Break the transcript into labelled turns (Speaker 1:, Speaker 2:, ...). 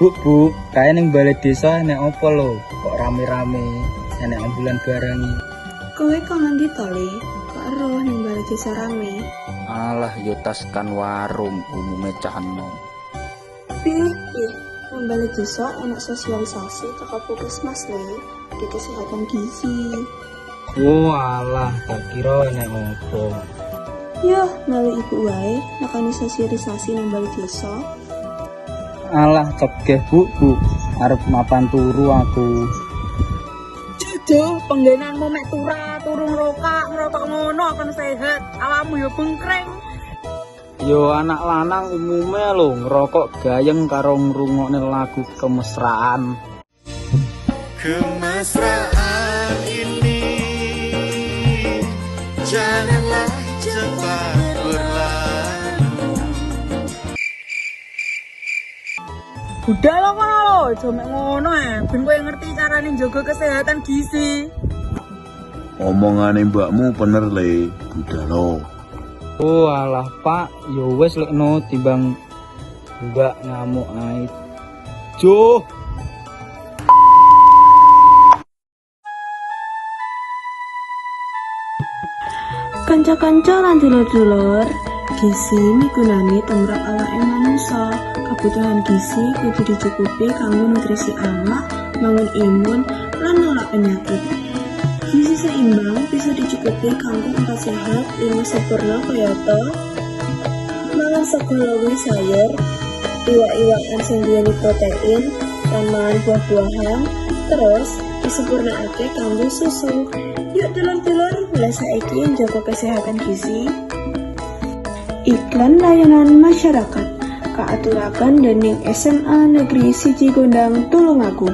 Speaker 1: Bu, kae ning balai desa enek opo lho? Kok rame-rame enek ambulan barang.
Speaker 2: Kowe kok ngendi to, Le? Kok ero ning balai desa rame?
Speaker 3: Alah yo tas kan warung umume cah enom.
Speaker 2: Ih, nang balai desa enak sosialisasi teko puskesmas, Le, di kesehatan gizi.
Speaker 1: Oh alah, tak kira enek opo.
Speaker 2: Yah, malu ibu wae nakani sosialisasi nang balai desa.
Speaker 1: Alah cegeh bu, arep mapan turu aku.
Speaker 4: Jojo, penggenanmu mek turun ngerokok ngono akan sehat. Awakmu yo bengkreng.
Speaker 1: Yo anak lanang umume lho ngerokok gayeng karo ngrungokne lagu kemesraan.
Speaker 5: Kemesraan ini janganlah cepat berlalu.
Speaker 4: Udah lo kono lo, jomek ngono ben kowe ngerti carane njaga kesehatan gizi.
Speaker 5: Omongane mbakmu bener Le, udah lo.
Speaker 1: Oh alah Pak, yo wes lekno timbang mbak ngamuk ae. Joh.
Speaker 2: Kanca-kanca lan dulur-dulur, gizi migunani tumrap awake manungsa. Kebutuhan gizi kudu dicukupi kanggo nutrisi awak, bangun imun, lan nolak penyakit. Gizi seimbang bisa dicukupi kanggo empat sehat, 5 sempurna kayata mangan sego luwih sayur, iwak-iwakan sing duweni protein, lan mangan buah-buahan, terus disempurnakake kanggo susu. Yuk dulur-dulur, mulai saiki njaga kesehatan gizi. Iklan layanan masyarakat kaaturaken dening SMA Negeri 1 Gondang Tulungagung.